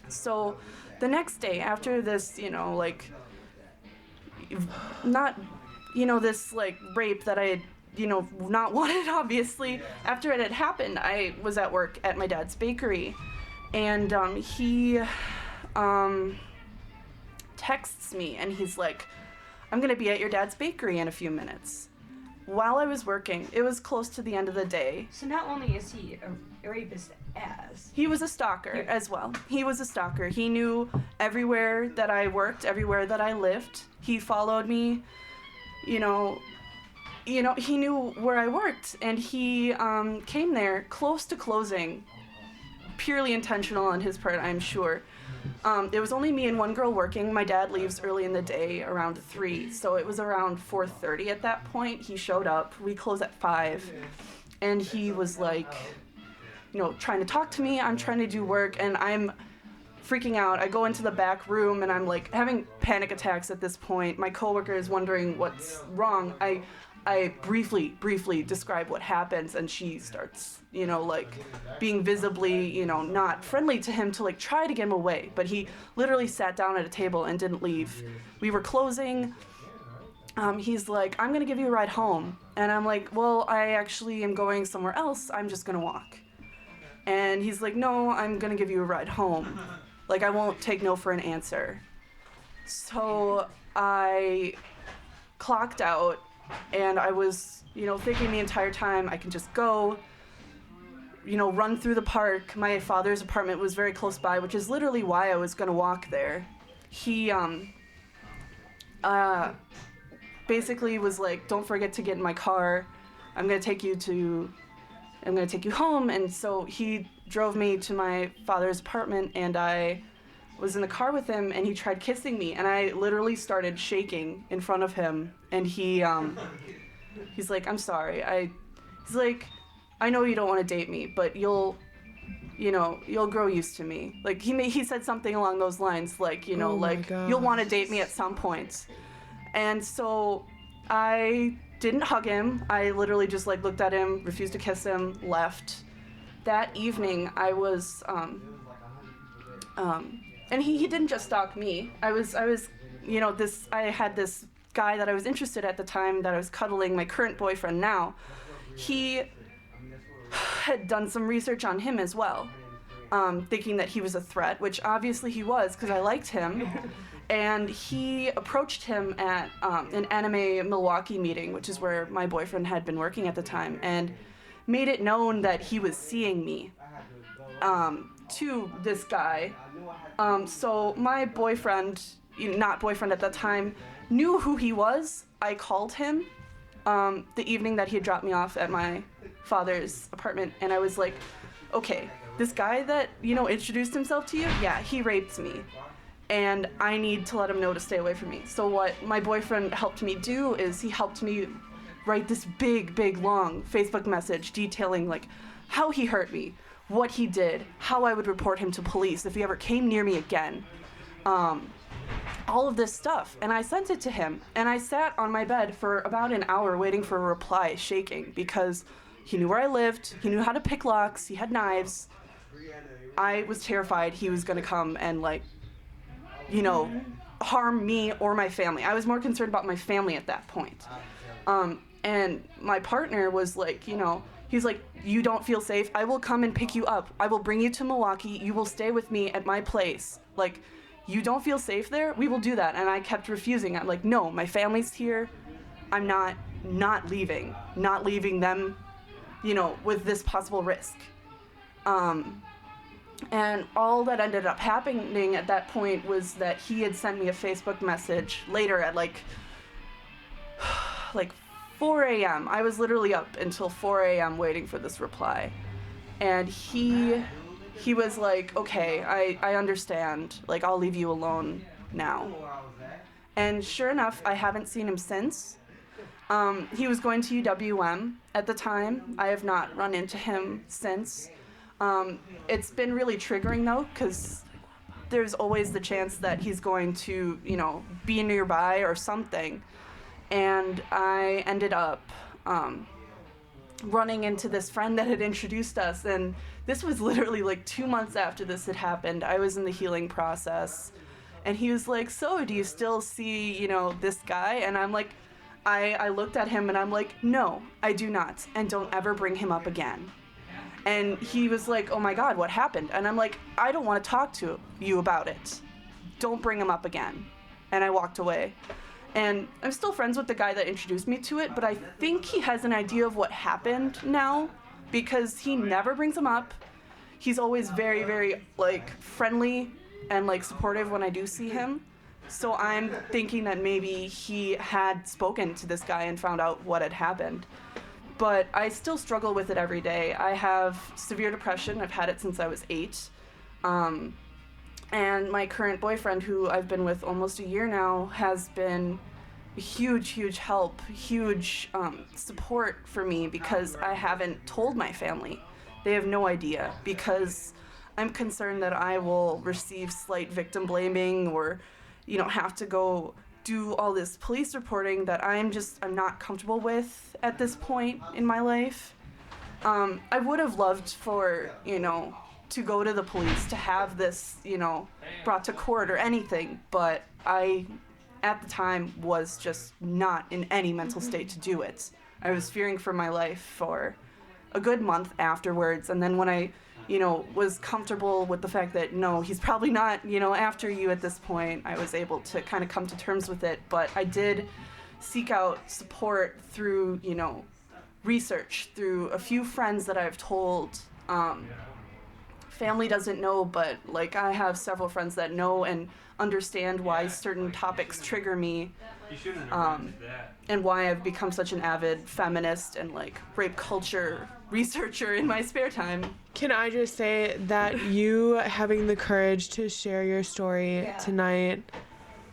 So the next day after this, this like rape that I had not wanted, obviously. After it had happened, I was at work at my dad's bakery, and he texts me, and he's like, "I'm gonna be at your dad's bakery in a few minutes." While I was working, it was close to the end of the day. So not only is he a rapist he was a stalker as well. He was a stalker. He knew everywhere that I worked, everywhere that I lived. He followed me, he knew where I worked, and he came there close to closing, purely intentional on his part, I'm sure. It was only me and one girl working. My dad leaves early in the day, around 3, so it was around 4:30 at that point. He showed up. We close at 5, and he was like, trying to talk to me. I'm trying to do work, and I'm freaking out. I go into the back room, and I'm like having panic attacks at this point. My coworker is wondering what's wrong. I briefly describe what happens, and she starts, being visibly, not friendly to him to try to get him away. But he literally sat down at a table and didn't leave. We were closing. He's like, "I'm gonna give you a ride home." And I'm like, "Well, I actually am going somewhere else. I'm just gonna walk." And he's like, "No, I'm gonna give you a ride home. I won't take no for an answer." So I clocked out, and I was, thinking the entire time I can just go, run through the park. My father's apartment was very close by, which is literally why I was gonna walk there. He basically was like, "Don't forget to get in my car. I'm gonna take you home." And so he drove me to my father's apartment, and I was in the car with him, and he tried kissing me, and I literally started shaking in front of him. And he's like, "I'm sorry." He's like, "I know you don't want to date me, but you'll grow used to me." He said something along those lines, "You'll want to date me at some point." And so I didn't hug him. I literally just looked at him, refused to kiss him, left. That evening I was and he didn't just stalk me. I had this guy that I was interested at the time that I was cuddling, my current boyfriend now. He had done some research on him as well, thinking that he was a threat, which obviously he was, because I liked him. And he approached him at an Anime Milwaukee meeting, which is where my boyfriend had been working at the time, and made it known that he was seeing me to this guy. So my boyfriend, not boyfriend at that time, knew who he was. I called him the evening that he had dropped me off at my father's apartment, and I was like, "Okay, this guy that, introduced himself to you, yeah, he raped me. And I need to let him know to stay away from me." So what my boyfriend helped me do is he helped me write this big, long Facebook message detailing how he hurt me, what he did, how I would report him to police if he ever came near me again. All of this stuff. And I sent it to him. And I sat on my bed for about an hour waiting for a reply, shaking, because he knew where I lived, he knew how to pick locks, he had knives. I was terrified he was gonna come and harm me or my family. I was more concerned about my family at that point. And my partner was he's like, "You don't feel safe? I will come and pick you up. I will bring you to Milwaukee. You will stay with me at my place. You don't feel safe there? We will do that." And I kept refusing. I'm like, "No, my family's here. I'm not leaving them, you know, with this possible risk. And all that ended up happening at that point was that he had sent me a Facebook message later at like 4 a.m. I was literally up until 4 a.m. waiting for this reply. And he was like, okay, I understand. Like, I'll leave you alone now. And sure enough, I haven't seen him since. He was going to UWM at the time. I have not run into him since. It's been really triggering though, because there's always the chance that he's going to, you know, be nearby or something. And I ended up running into this friend that had introduced us, and this was literally like 2 months after this had happened. I was in the healing process, and he was like, so do you still see, you know, this guy? And I'm like, I looked at him and I'm like, no, I do not, and don't ever bring him up again. And he was like, oh my God, what happened? And I'm like, I don't want to talk to you about it. Don't bring him up again. And I walked away. And I'm still friends with the guy that introduced me to it, but I think he has an idea of what happened now, because he never brings him up. He's always very, very, like, friendly and, like, supportive when I do see him. So I'm thinking that maybe he had spoken to this guy and found out what had happened. But I still struggle with it every day. I have severe depression. I've had it since I was 8. And my current boyfriend, who I've been with almost a year now, has been a huge, huge help, huge support for me, because I haven't told my family. They have no idea, because I'm concerned that I will receive slight victim blaming or, you know, have to go do all this police reporting that I'm not comfortable with at this point in my life. I would have loved for, you know, to go to the police, to have this, you know, brought to court or anything, but I, at the time, was just not in any mental state to do it. I was fearing for my life for a good month afterwards, and then when I, you know, was comfortable with the fact that, no, he's probably not, you know, after you at this point, I was able to kind of come to terms with it. But I did seek out support through, you know, research, through a few friends that I've told. Family doesn't know, but, like, I have several friends that know and understand why certain topics trigger me, and why I've become such an avid feminist and, like, rape culture researcher in my spare time. Can I just say that you having the courage to share your story tonight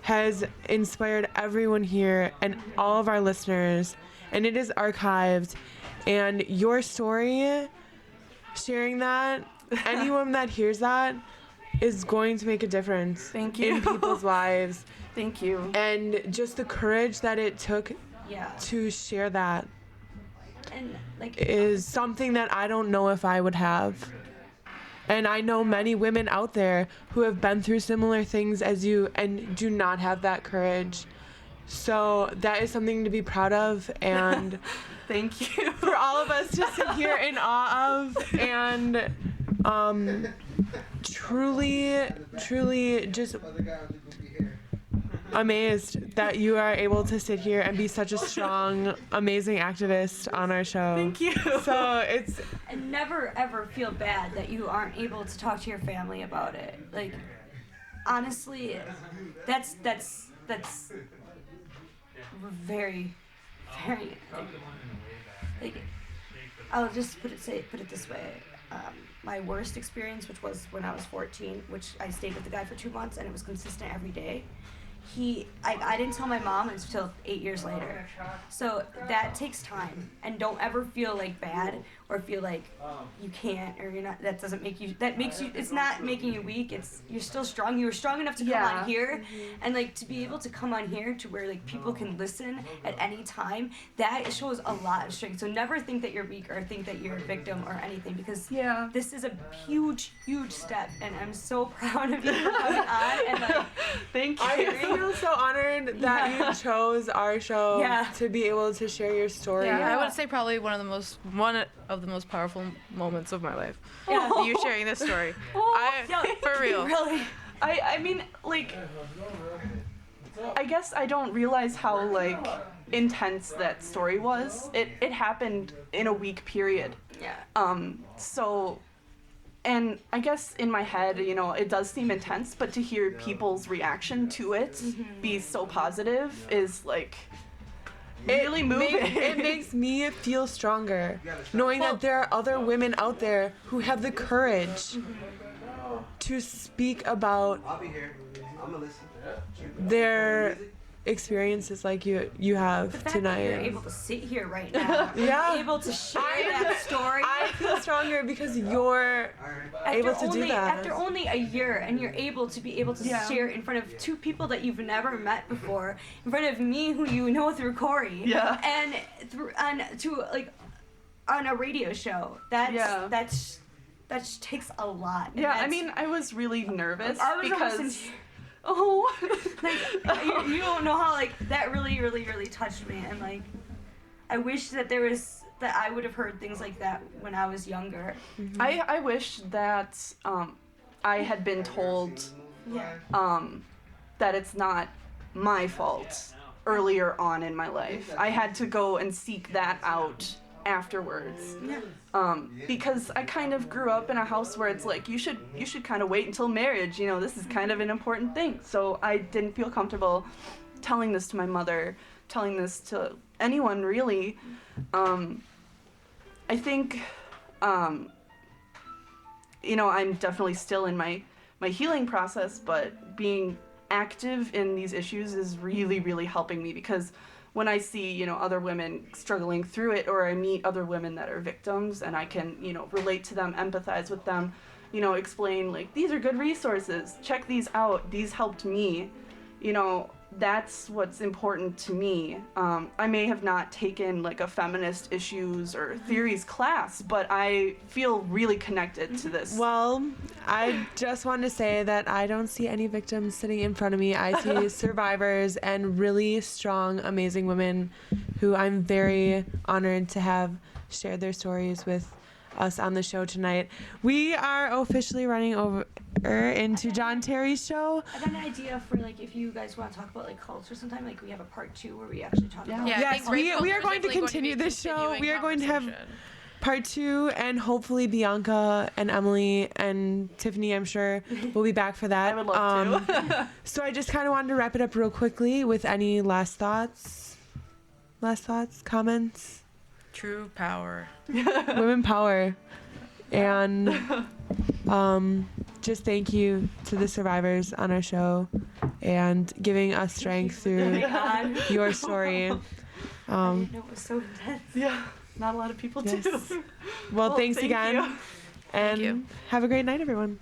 has inspired everyone here and all of our listeners, and it is archived. And your story, sharing that, anyone that hears that is going to make a difference. Thank you. In people's lives. Thank you. And just the courage that it took to share that. And like is something that I don't know if I would have. And I know many women out there who have been through similar things as you and do not have that courage. So that is something to be proud of, and thank you. For all of us to sit here in awe of, and truly just amazed that you are able to sit here and be such a strong, amazing activist on our show. Thank you. So it's... And never ever feel bad that you aren't able to talk to your family about it. Like, honestly, that's very, very, like, I'll just put it this way. My worst experience, which was when I was 14, which I stayed with the guy for 2 months, and it was consistent every day. I didn't tell my mom until 8 years later. So that takes time, and don't ever feel like bad or feel like you can't or you're not. That doesn't make you. That makes you. It's not making you weak. You're still strong. You were strong enough to come on here, and like to be able to come on here to where like people can listen at any time. That shows a lot of strength. So never think that you're weak or think that you're a victim or anything, because this is a huge step, and I'm so proud of you for coming on. And like, thank you. I feel so honored that you chose our show to be able to share your story. I would say probably one of the most powerful moments of my life. You sharing this story. For real. Really. I mean, like, I guess I don't realize how like intense that story was. It happened in a week period. Yeah. So, and I guess in my head, you know, it does seem intense, but to hear people's reaction to it be so positive is like really moving. It makes me feel stronger, knowing that there are other women out there who have the courage to speak about I'll be here. I'm gonna listen. their experiences like you have The fact that you're tonight. able to sit here right now, Yeah. able to share that story. I feel stronger because you're able to do that. After only a year, and you're able to Yeah. share in front of two people that you've never met before, in front of me who you know through Corey, Yeah. and on a radio show. That takes a lot. And Yeah, I that's- mean, I was really nervous I was almost because in oh, like you don't know how like that really touched me, and like I wish that I would have heard things like that when I was younger. I wish that I had been told Yeah. that it's not my fault earlier on in my life. I had to go and seek that out afterwards. Because I kind of grew up in a house where it's like you should kind of wait until marriage, you know, this is kind of an important thing. So I didn't feel comfortable telling this to my mother, telling this to anyone really. I think you know, I'm definitely still in my healing process, but being active in these issues is really helping me, because when I see, you know, other women struggling through it, or I meet other women that are victims and I can, you know, relate to them, empathize with them, you know, explain like, these are good resources, check these out, these helped me, you know, that's what's important to me. I may have not taken like a feminist issues or theories class, but I feel really connected to this. Well, I just wanted to say that I don't see any victims sitting in front of me. I see survivors and really strong, amazing women who I'm very honored to have shared their stories with us on the show tonight. We are officially running over into John Terry's show. I got an idea for like if you guys want to talk about like culture sometime, like we have a part 2 where we actually talk about. Yeah, I Yes, think rape we culture are is going to definitely continue be a this show. continuing We are going to have conversation. part 2, and hopefully Bianca and Emily and Tiffany, I'm sure, will be back for that. I would love to. So I just kind of wanted to wrap it up real quickly with any last thoughts, comments. True power. Women power. And just thank you to the survivors on our show and giving us strength through God. your story. I didn't know it was so intense. Yeah, not a lot of people Yes. do. Well, thanks thank again. you. And you. have a great night, everyone.